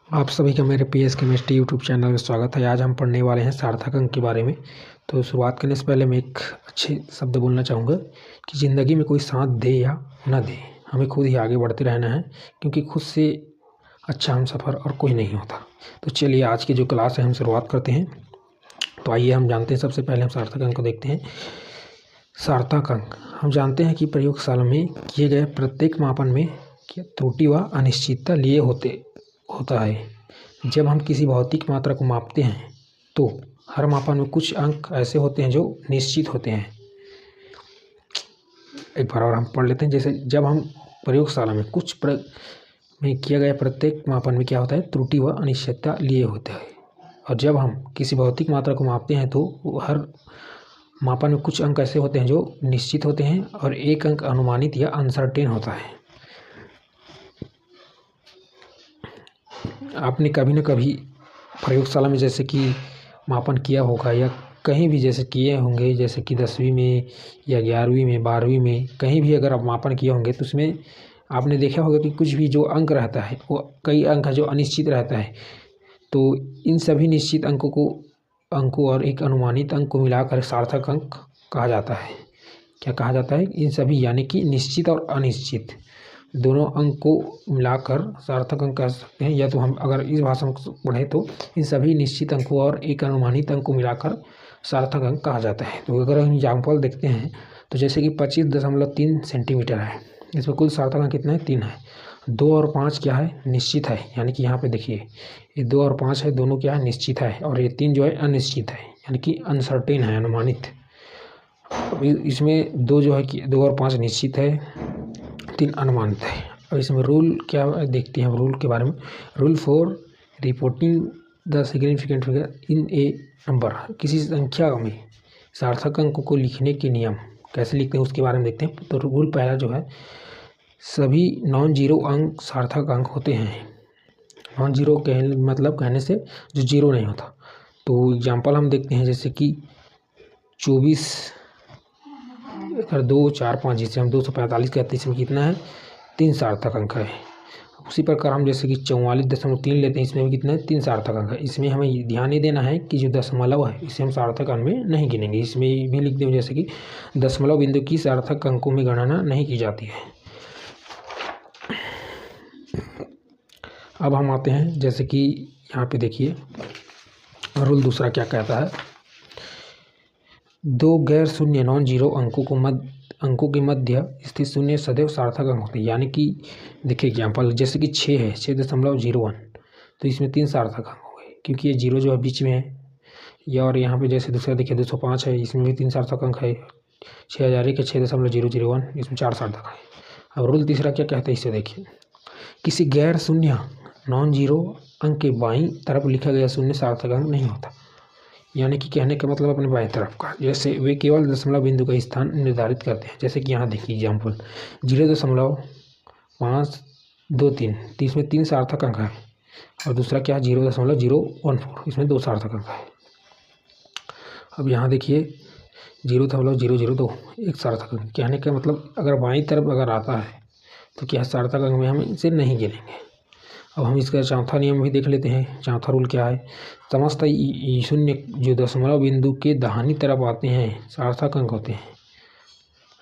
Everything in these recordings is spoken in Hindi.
आप सभी का मेरे पीएस केमिस्ट्री यूट्यूब चैनल में स्वागत है। आज हम पढ़ने वाले हैं सार्थक अंक के बारे में। तो शुरुआत करने से पहले मैं एक अच्छे शब्द बोलना चाहूँगा कि ज़िंदगी में कोई साथ दे या ना दे, हमें खुद ही आगे बढ़ते रहना है, क्योंकि खुद से अच्छा हम सफ़र और कोई नहीं होता। तो चलिए आज की जो क्लास है हम शुरुआत करते हैं। तो आइए हम जानते हैं, सबसे पहले हम सार्थक अंक को देखते हैं। सार्थक अंक हम जानते हैं कि प्रयोगशाला में किए गए प्रत्येक मापन में त्रुटि व अनिश्चितता लिए होता है। जब हम किसी भौतिक मात्रा को मापते हैं तो हर मापन में कुछ अंक ऐसे होते हैं जो निश्चित होते हैं। एक बार और हम पढ़ लेते हैं। जैसे जब हम प्रयोगशाला में में किया गया प्रत्येक मापन में क्या होता है, त्रुटि व अनिश्चितता लिए होता है। और जब हम किसी भौतिक मात्रा को मापते हैं तो हर मापन में कुछ अंक ऐसे होते हैं जो निश्चित होते हैं और एक अंक अनुमानित या अनसर्टेन होता है। आपने कभी न कभी प्रयोगशाला में जैसे कि मापन किया होगा या कहीं भी जैसे किए होंगे, जैसे कि 10वीं में या 11वीं में 12वीं में कहीं भी अगर आप मापन किए होंगे तो उसमें आपने देखा होगा कि कुछ भी जो अंक रहता है वो कई अंक है जो अनिश्चित रहता है। तो इन सभी निश्चित अंकों और एक अनुमानित अंक को मिलाकर सार्थक अंक कहा जाता है। क्या कहा जाता है? इन सभी यानी कि निश्चित और अनिश्चित दोनों अंक को मिलाकर सार्थक अंक कह सकते हैं। या तो हम अगर इस भाषा में पढ़ें तो इन सभी निश्चित अंकों और एक अनुमानित अंक को मिलाकर सार्थक अंक कहा जाता है। तो अगर हम एग्जाम्पल देखते हैं तो जैसे कि 25.3 सेंटीमीटर है, इसमें कुल सार्थक अंक कितना है? 3 है। 2 और 5 क्या है? निश्चित है, यानी कि यहाँ पे देखिए ये 2 और 5 है, दोनों क्या है? निश्चित है। और ये 3 जो है अनिश्चित है, यानी कि अनसर्टेन है, अनुमानित। इसमें 2 जो है कि 2 और 5 निश्चित है, 3 अनुमानित है। और इसमें रूल क्या देखते हैं, रूल के बारे में। Rule for reporting the significant figure in A number, किसी संख्या में सार्थक अंक को लिखने के नियम कैसे लिखते हैं उसके बारे में देखते हैं। तो रूल पहला जो है, सभी नॉन जीरो अंक सार्थक अंक होते हैं। नॉन जीरो कहने से जो जीरो नहीं होता। तो एग्जाम्पल हम देखते हैं, जैसे कि 24 अगर 2, 4, 5 जिसे हम 245 कहते हैं, इसमें कितना है? 3 सार्थक अंक है। उसी प्रकार हम जैसे कि 44.3 लेते हैं, इसमें भी कितना है? 3 सार्थक अंक है। इसमें हमें ध्यान नहीं देना है कि जो दशमलव है इसे हम सार्थक अंक में नहीं गिनेंगे। इसमें भी लिख दें जैसे कि दशमलव बिंदु की सार्थक अंकों में गणना नहीं की जाती है। अब हम आते हैं, जैसे कि यहाँ पे देखिए रूल दूसरा क्या कहता है। 2 गैर शून्य नॉन जीरो अंकों के मध्य स्थित शून्य सदैव सार्थक अंक होते हैं। यानी कि देखिए एग्जाम्पल, जैसे कि 6 है, 6.01, तो इसमें 3 सार्थक अंक हो गए, क्योंकि ये जीरो जो है बीच में है। या और यहाँ पे जैसे दूसरा देखिए 205 है, इसमें भी 3 सार्थक अंक है। 6001 है, 6.001, इसमें 4 सार्थक है। अब रूल तीसरा क्या कहते हैं, इसे देखिए। किसी गैर शून्य नॉन जीरो अंक के बाईं तरफ लिखा गया शून्य सार्थक अंक नहीं होता। यानी कि कहने का मतलब अपने बाएं तरफ का, जैसे वे केवल दशमलव बिंदु का स्थान निर्धारित करते हैं। जैसे कि यहाँ देखिए एग्जाम्पल 0.523, तो इसमें 3 सार्थक अंक है। और दूसरा क्या है? 0.014, इसमें 2 सार्थक अंक है। अब यहाँ देखिए 0.002, एक सार्थक अंक। कहने का मतलब अगर बाईं तरफ अगर आता है तो क्या सार्थक अंक में हम इसे नहीं गिनेंगे। अब हम इसका चौथा नियम भी देख लेते हैं। चौथा रूल क्या है? समस्त शून्य जो दशमलव बिंदु के दाहिनी तरफ आते हैं सार्थक अंक होते हैं।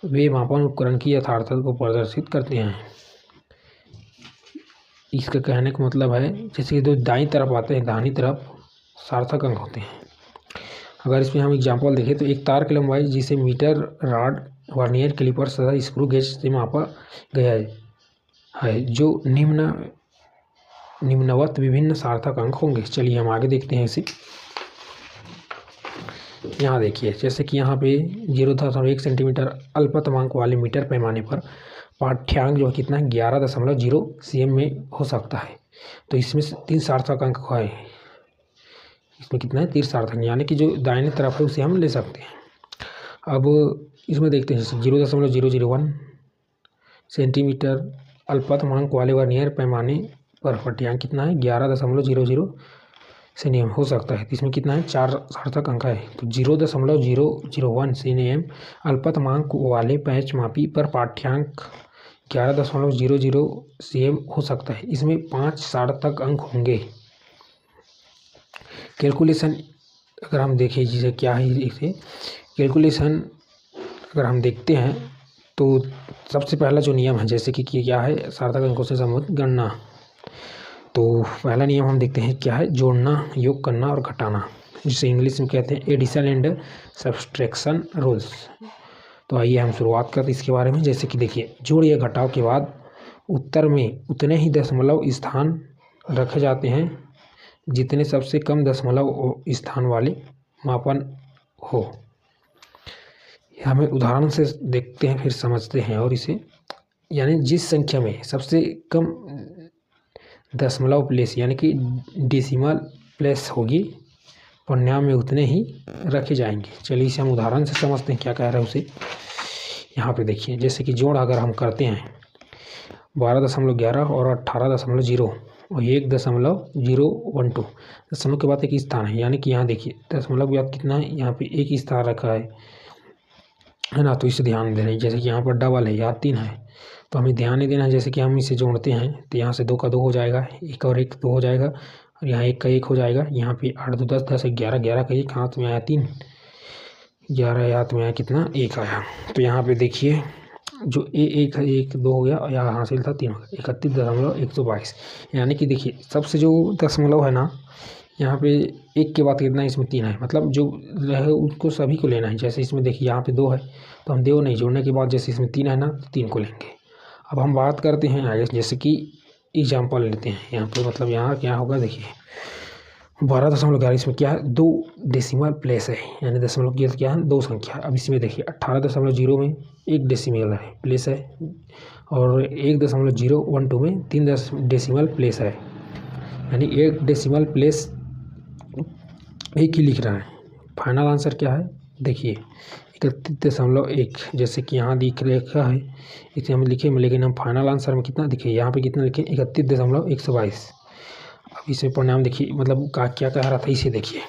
वे मापन उपकरण की यथार्थता को प्रदर्शित करते हैं। इसका कहने का मतलब है, जैसे जो दाईं तरफ आते हैं दाहिनी तरफ सार्थक अंक होते हैं। अगर इसमें हम एग्जाम्पल देखें तो एक तार की लंबाई जिसे मीटर रॉड वर्नियर कैलिपर तथा स्क्रू गेज से मापा गया है, जो निम्नवत विभिन्न सार्थक अंक होंगे। चलिए हम आगे देखते हैं इसे। यहाँ देखिए, जैसे कि यहाँ पे 0.1 सेंटीमीटर अल्पतमांक वाले मीटर पैमाने पर पाठ्यांक जो है कितना है? 11.0 cm में हो सकता है। तो इसमें 3 सार्थक अंक है। इसमें कितना है? 3 सार्थक, यानी कि जो दाहिने तरफ है उसे हम ले सकते हैं। अब इसमें देखते हैं, जैसे 0.001 सेंटीमीटर अल्पतमांक वाले वर्नियर पैमाने पर पाठ्यांक कितना है? 11.00 से नियम हो सकता है। इसमें कितना है? 4 सार्थक अंक है। तो 0.001 से नियम अल्पतमांक वाले पैच मापी पर पाठ्यांक 11.00 cm हो सकता है। इसमें 5 सार्थक अंक होंगे। कैलकुलेशन अगर हम देखें जिसे क्या है, इसे कैलकुलेशन अगर हम देखते हैं तो सबसे पहला जो नियम है जैसे कि क्या है, सार्थक अंकों से संबंधित गणना। तो पहला नियम हम देखते हैं क्या है, जोड़ना, योग करना और घटाना, जिसे इंग्लिश में कहते हैं एडिशन एंड सब्सट्रैक्शन रूल्स। तो आइए हम शुरुआत करते हैं इसके बारे में। जैसे कि देखिए, जोड़ या घटाव के बाद उत्तर में उतने ही दशमलव स्थान रखे जाते हैं जितने सबसे कम दशमलव स्थान वाले मापन हो। हमें उदाहरण से देखते हैं फिर समझते हैं। और इसे यानी जिस संख्या में सबसे कम दशमलव प्लेस यानी कि डेसिमल प्लेस होगी, परिणाम में उतने ही रखे जाएंगे। चलिए इसे हम उदाहरण से समझते हैं क्या कह रहा है उसे। यहाँ पे देखिए, जैसे कि जोड़ अगर हम करते हैं 12.11 और 18.0 और 1.012, दशमलव के बाद एक स्थान है, यानी कि यहाँ देखिए दशमलव के बाद कितना है, यहाँ पे एक स्थान रखा है ना। तो इसे ध्यान देना है। जैसे कि यहाँ पर डबल है, यहाँ 3 है, तो हमें ध्यान नहीं देना है। जैसे कि हम इसे जोड़ते हैं तो यहाँ से 2 का 2 हो जाएगा, 1 और 1 2 हो जाएगा, और यहाँ 1 का 1 हो जाएगा। यहाँ पे 8 2 10 10 11 11 का 1 हाथ में आया 3, 11 हाथ में आया कितना, 1 आया। तो यहाँ पे देखिए जो एक है 1 2 हो गया और यहाँ हासिल था 3 हो गया, 31.122। यानी कि देखिए सबसे जो दशमलव है ना, यहाँ पे 1 के बाद कितना, इसमें 3 है, मतलब जो रहे उसको सभी को लेना है। जैसे इसमें देखिए यहाँ पे 2 है तो हम 2 नहीं, जोड़ने के बाद जैसे इसमें 3 है ना, तो 3 को लेंगे। अब हम बात करते हैं आगे, जैसे कि एग्जाम्पल लेते हैं यहाँ पे। मतलब यहाँ क्या होगा, देखिए 12.11, इसमें क्या है, 2 डेसिमल प्लेस है, यानी दशमलव की क्या है, 2 संख्या। अब इसमें देखिए 18.0 में 1 डेसिमल है प्लेस है, और 1.012 में 3 डेसिमल प्लेस है, यानी 1 डेसिमल प्लेस एक ही लिख रहा है। फाइनल आंसर क्या है, देखिए 31.1। जैसे कि यहाँ दिख रखा है इसे हम लिखे, लेकिन हम फाइनल आंसर में कितना देखिए, यहाँ पे कितना लिखे, 31.122। अब इसमें परिणाम देखिए, मतलब क्या कह रहा था इसे देखिए,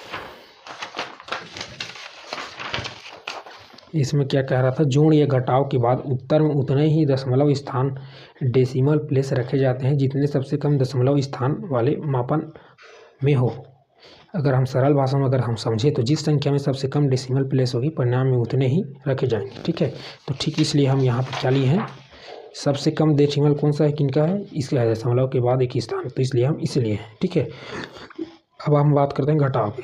इसमें क्या कह रहा था, जोड़ या घटाव के बाद उत्तर में उतने ही दशमलव स्थान डेसिमल प्लेस रखे जाते हैं जितने सबसे कम दशमलव स्थान वाले मापन में हो। अगर हम सरल भाषा में अगर हम समझे तो जिस संख्या में सबसे कम डेसिमल प्लेस होगी, परिणाम में उतने ही रखे जाएंगे। ठीक है, तो ठीक इसलिए हम यहाँ पर क्या लिए हैं, सबसे कम डेसिमल कौन सा है, किनका है, इसका है, दशमलव के बाद एक स्थान, तो इसलिए हम इसे लिए हैं। ठीक है, अब हम बात करते हैं घटाव की।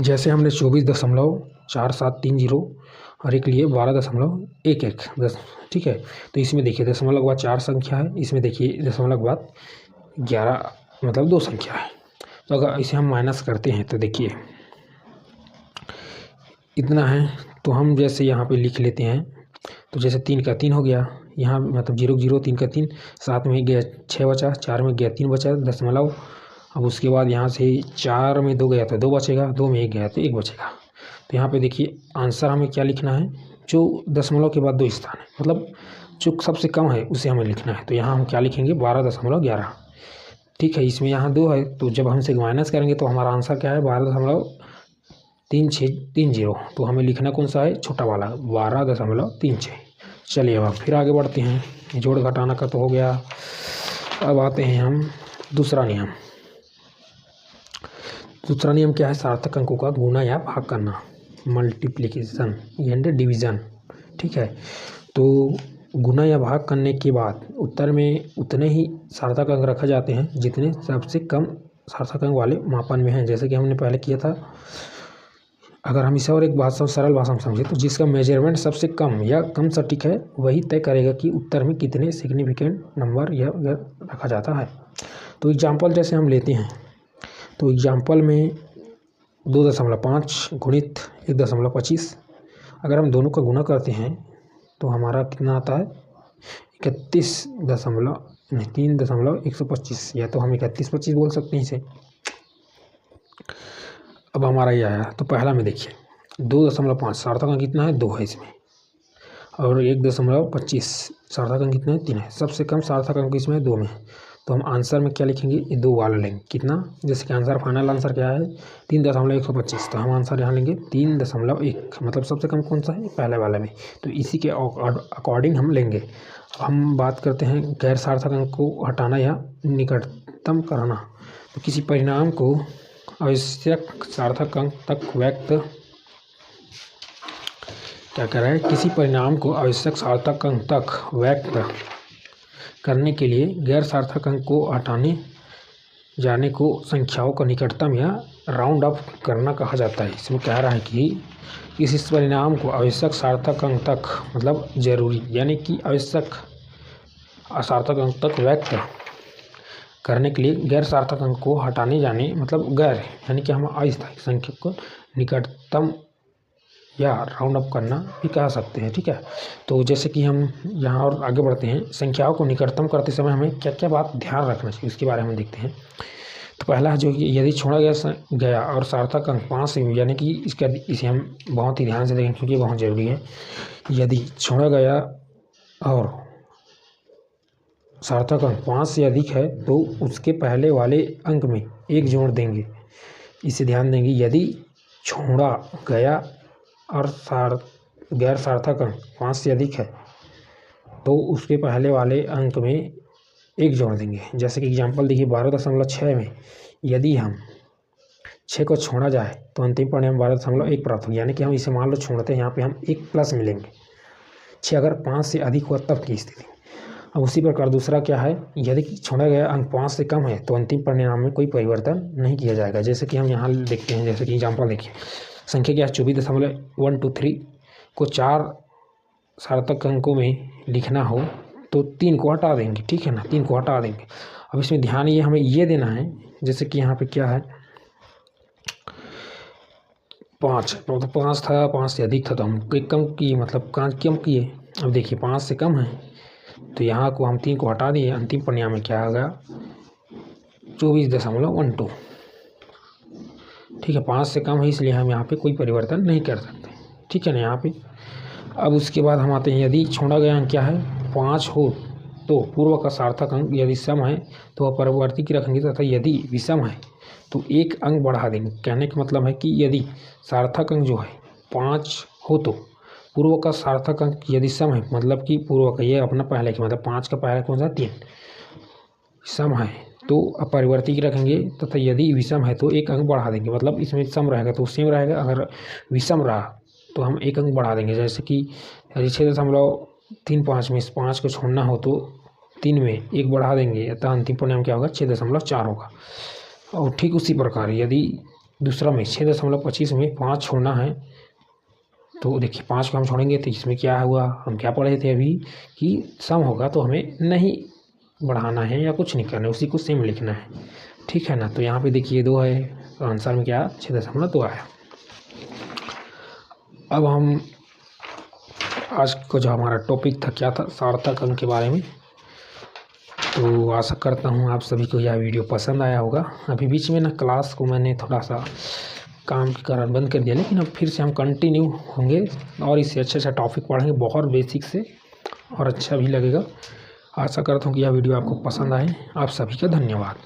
जैसे हमने 24.4730 और एक लिए 12.11। ठीक है, तो इसमें देखिए दशमलव के बाद 4 संख्या है, इसमें देखिए दशमलव के बाद 11 मतलब 2 संख्या है। तो अगर इसे हम माइनस करते हैं तो देखिए इतना है, तो हम जैसे यहाँ पे लिख लेते हैं, तो जैसे 3 का 3 हो गया, यहाँ मतलब 0 0 3 का 3, 7 में गया 6 बचा, 4 में गया 3 बचा दशमलव। अब उसके बाद यहाँ से 4 में 2 गया तो 2 बचेगा, 2 में 1 गया तो 1 बचेगा। तो यहाँ पे देखिए आंसर हमें क्या लिखना है, जो दशमलव के बाद 2 स्थान है, मतलब जो सबसे कम है उसे हमें लिखना है। तो यहाँ हम क्या लिखेंगे, 12.11। ठीक है, इसमें यहाँ 2 है, तो जब हम इसे माइनस करेंगे तो हमारा आंसर क्या है, 12.3630। तो हमें लिखना कौन सा है, छोटा वाला 12.36। चलिए अब फिर आगे बढ़ते हैं। जोड़ घटाना का तो हो गया। अब आते हैं हम दूसरा नियम। दूसरा नियम क्या है, सार्थक अंकों का गुणा या भाग करना, मल्टीप्लिकेशन एंड डिवीज़न। ठीक है, तो गुणा या भाग करने के बाद उत्तर में उतने ही सार्थक अंक रखे जाते हैं जितने सबसे कम सार्थक अंक वाले मापन में हैं। जैसे कि हमने पहले किया था। अगर हम इसे और एक सरल भाषा में समझे तो जिसका मेजरमेंट सबसे कम या कम सटीक है वही तय करेगा कि उत्तर में कितने सिग्निफिकेंट नंबर यह रखा जाता है। तो एग्जाम्पल जैसे हम लेते हैं, तो एग्जाम्पल में 2.5 गुणित 1.25, अगर हम दोनों का गुणा करते हैं तो हमारा कितना आता है, 3.125, या तो हम 3125 बोल सकते हैं इसे। अब हमारा ये आया, तो पहला में देखिए 2.5 सार्थक अंक कितना है, 2 है इसमें, और 1.25 सार्थक अंक कितना है, 3 है। सबसे कम सार्थक अंक इसमें 2 में, तो हम आंसर में क्या लिखेंगे, ये 2 वाला लेंगे। कितना, जैसे कि आंसर, फाइनल आंसर क्या है 3.125, तो हम आंसर यहाँ लेंगे 3.1, मतलब सबसे कम कौन सा है, पहले वाले में। तो इसी के अकॉर्डिंग हम लेंगे। हम बात करते हैं गैर सार्थक अंक को हटाना या निकटतम करना। तो किसी परिणाम को आवश्यक सार्थक अंक तक व्यक्त, क्या कह रहा है, किसी परिणाम को आवश्यक सार्थक अंक तक व्यक्त करने के लिए गैर सार्थक अंक को हटाने जाने को संख्याओं का निकटतम या राउंड अप करना कहा जाता है। इसमें कह रहा है कि इस परिणाम को आवश्यक सार्थक अंक तक, मतलब जरूरी, यानी कि आवश्यक सार्थक अंक तक व्यक्त करने के लिए गैर सार्थक अंक को हटाने जाने, मतलब गैर यानी कि हम अस्थायी संख्या को निकटतम या राउंड अप करना भी कह सकते हैं। ठीक है, तो जैसे कि हम यहाँ और आगे बढ़ते हैं, संख्याओं को निकटतम करते समय हमें क्या क्या बात ध्यान रखना चाहिए उसके बारे में देखते हैं। तो पहला जो यदि छोड़ा गया और सार्थक अंक 5 से, यानी कि इसे हम बहुत ही ध्यान से देखें क्योंकि बहुत ज़रूरी है। यदि छोड़ा गया और सार्थक अंक 5 से अधिक है तो उसके पहले वाले अंक में 1 जोड़ देंगे। इसे ध्यान देंगे, यदि छोड़ा गया और गैर सार्थक अंक 5 से अधिक है तो उसके पहले वाले अंक में 1 जोड़ देंगे। जैसे कि एग्जांपल देखिए 12.6 में यदि हम 6 को छोड़ा जाए तो अंतिम परिणाम 12.1 प्राप्त होगा, यानी कि हम इसे मान लो छोड़ते हैं, यहाँ पे हम 1 प्लस मिलेंगे। 6 अगर 5 से अधिक हुआ तब की स्थिति। अब उसी प्रकार दूसरा क्या है, यदि छोड़ा गया अंक 5 से कम है तो अंतिम परिणाम में कोई परिवर्तन नहीं किया जाएगा। जैसे कि हम यहाँ देखते हैं, जैसे कि एग्जाम्पल देखिए, संख्या क्या है 24.123 को 4 सार्थक अंकों में लिखना हो तो 3 को हटा देंगे। ठीक है ना, 3 को हटा देंगे। अब इसमें ध्यान ये हमें ये देना है, जैसे कि यहाँ पे क्या है 5, तो 5 था, 5 से अधिक था तो हम एक कम किए, मतलब कम किए। अब देखिए 5 से कम है तो यहाँ को हम 3 को हटा दिए, अंतिम परिणाम में क्या आ गया 24.12। ठीक है, 5 से कम है इसलिए हम यहाँ पे कोई परिवर्तन नहीं कर सकते। ठीक है ना यहाँ पे। अब उसके बाद हम आते हैं, यदि छोड़ा गया अंक क्या है 5 हो तो पूर्व का सार्थक अंक यदि सम है तो अपरिवर्ती की रखेंगे, तथा यदि विषम है तो 1 अंक बढ़ा देंगे। कहने का मतलब है कि यदि सार्थक अंक जो है 5 हो तो पूर्व का सार्थक अंक यदि सम है, मतलब कि पूर्व का ये अपना पहले की, मतलब 5 का पहले कौन सा 3 सम है तो अपरिवर्ती की रखेंगे, तथा यदि विषम है तो 1 अंक बढ़ा देंगे। मतलब इसमें सम रहेगा तो सेम रहेगा, अगर विषम रहा तो हम 1 अंक बढ़ा देंगे। जैसे कि 6.35 में 5 को छोड़ना हो तो 3 में 1 बढ़ा देंगे, अतः अंतिम परिणाम क्या होगा 6.4 होगा। और ठीक उसी प्रकार यदि दूसरा में 6.25 में 5 छोड़ना है तो देखिए 5 को हम छोड़ेंगे तो इसमें क्या हुआ, हम क्या पढ़े थे अभी कि सम होगा तो हमें नहीं बढ़ाना है या कुछ नहीं करना है, उसी को सेम लिखना है। ठीक है ना, तो यहाँ पे देखिए 2 है तो आंसर में क्या 6.2 आया। अब हम आज को जो हमारा टॉपिक था क्या था, सार्थक अंक के बारे में। तो आशा करता हूँ आप सभी को यह वीडियो पसंद आया होगा। अभी बीच में ना क्लास को मैंने थोड़ा सा काम के कारण बंद कर दिया, लेकिन अब फिर से हम कंटिन्यू होंगे और इससे अच्छा टॉपिक पढ़ेंगे, बहुत बेसिक से, और अच्छा भी लगेगा। आशा करता हूँ कि यह वीडियो आपको पसंद आए। आप सभी का धन्यवाद।